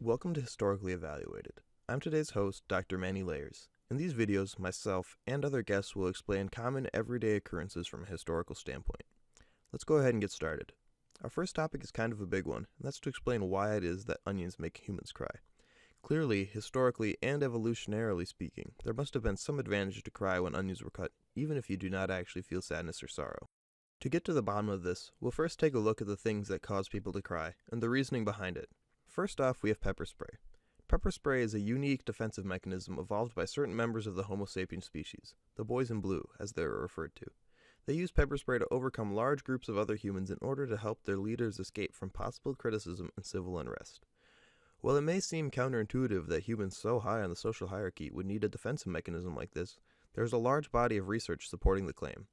Welcome to Historically Evaluated. I'm today's host, Dr. Manny Layers. In these videos, myself and other guests will explain common everyday occurrences from a historical standpoint. Let's go ahead and get started. Our first topic is kind of a big one, and that's to explain why it is that onions make humans cry. Clearly, historically and evolutionarily speaking, there must have been some advantage to cry when onions were cut, even if you do not actually feel sadness or sorrow. To get to the bottom of this, we'll first take a look at the things that cause people to cry, and the reasoning behind it. First off, we have pepper spray. Pepper spray is a unique defensive mechanism evolved by certain members of the Homo sapiens species, the boys in blue, as they are referred to. They use pepper spray to overcome large groups of other humans in order to help their leaders escape from possible criticism and civil unrest. While it may seem counterintuitive that humans so high on the social hierarchy would need a defensive mechanism like this, there is a large body of research supporting the claim.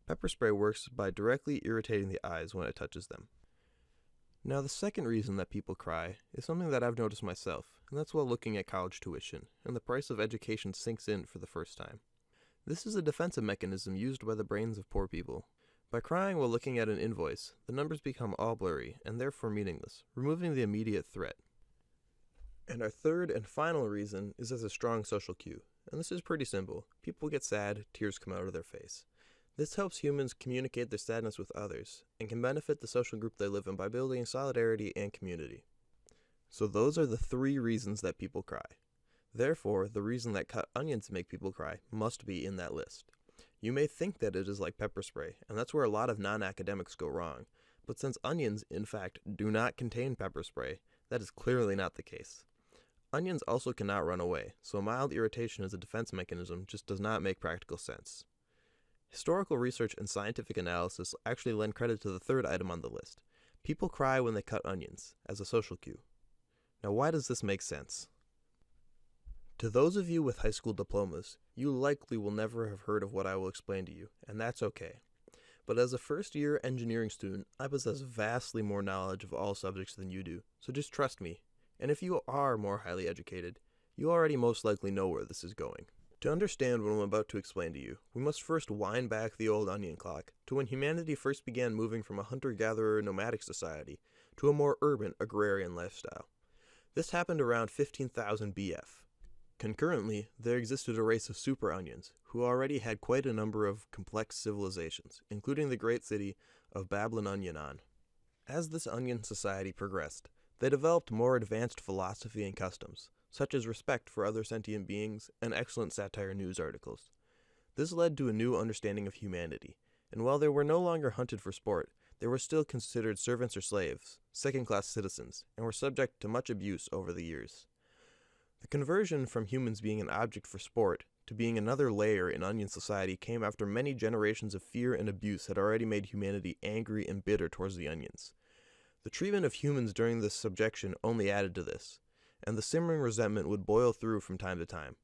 Pepper spray works by directly irritating the eyes when it touches them. Now, the second reason that people cry is something that I've noticed myself, and that's while looking at college tuition, and the price of education sinks in for the first time. This is a defensive mechanism used by the brains of poor people. By crying while looking at an invoice, the numbers become all blurry, and therefore meaningless, removing the immediate threat. And our third and final reason is as a strong social cue, and this is pretty simple. People get sad, tears come out of their face. This helps humans communicate their sadness with others, and can benefit the social group they live in by building solidarity and community. So those are the three reasons that people cry. Therefore, the reason that cut onions make people cry must be in that list. You may think that it is like pepper spray, and that's where a lot of non-academics go wrong. But since onions, in fact, do not contain pepper spray, that is clearly not the case. Onions also cannot run away, so mild irritation as a defense mechanism just does not make practical sense. Historical research and scientific analysis actually lend credit to the third item on the list. People cry when they cut onions, as a social cue. Now, why does this make sense? To those of you with high school diplomas, you likely will never have heard of what I will explain to you, and that's okay. But as a first-year engineering student, I possess vastly more knowledge of all subjects than you do, so just trust me. And if you are more highly educated, you already most likely know where this is going. To understand what I'm about to explain to you, we must first wind back the old onion clock to when humanity first began moving from a hunter-gatherer nomadic society to a more urban agrarian lifestyle. This happened around 15,000 BF. Concurrently, there existed a race of super onions who already had quite a number of complex civilizations, including the great city of Babylon-Onion. As this onion society progressed, they developed more advanced philosophy and customs, such as respect for other sentient beings and excellent satire news articles. This led to a new understanding of humanity, and while they were no longer hunted for sport, they were still considered servants or slaves, second-class citizens, and were subject to much abuse over the years. The conversion from humans being an object for sport to being another layer in onion society came after many generations of fear and abuse had already made humanity angry and bitter towards the onions. The treatment of humans during this subjection only added to this, and the simmering resentment would boil through from time to time.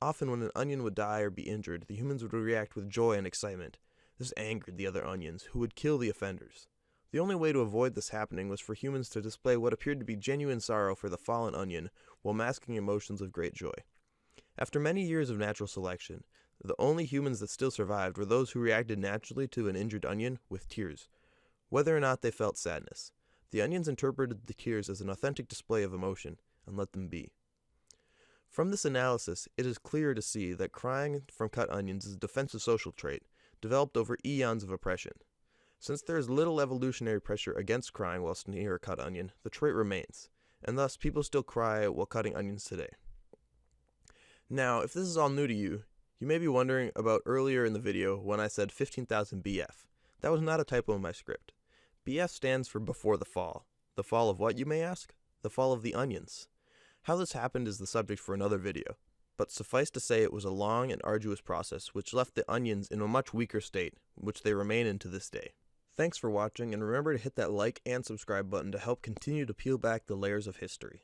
Often when an onion would die or be injured, the humans would react with joy and excitement. This angered the other onions, who would kill the offenders. The only way to avoid this happening was for humans to display what appeared to be genuine sorrow for the fallen onion while masking emotions of great joy. After many years of natural selection, the only humans that still survived were those who reacted naturally to an injured onion with tears, whether or not they felt sadness. The onions interpreted the tears as an authentic display of emotion, and let them be. From this analysis, it is clear to see that crying from cut onions is a defensive social trait, developed over eons of oppression. Since there is little evolutionary pressure against crying whilst near a cut onion, the trait remains, and thus people still cry while cutting onions today. Now, if this is all new to you, you may be wondering about earlier in the video when I said 15,000 BF. That was not a typo in my script. BF stands for before the fall. The fall of what, you may ask? The fall of the onions. How this happened is the subject for another video, but suffice to say it was a long and arduous process which left the onions in a much weaker state, which they remain in to this day. Thanks for watching, and remember to hit that like and subscribe button to help continue to peel back the layers of history.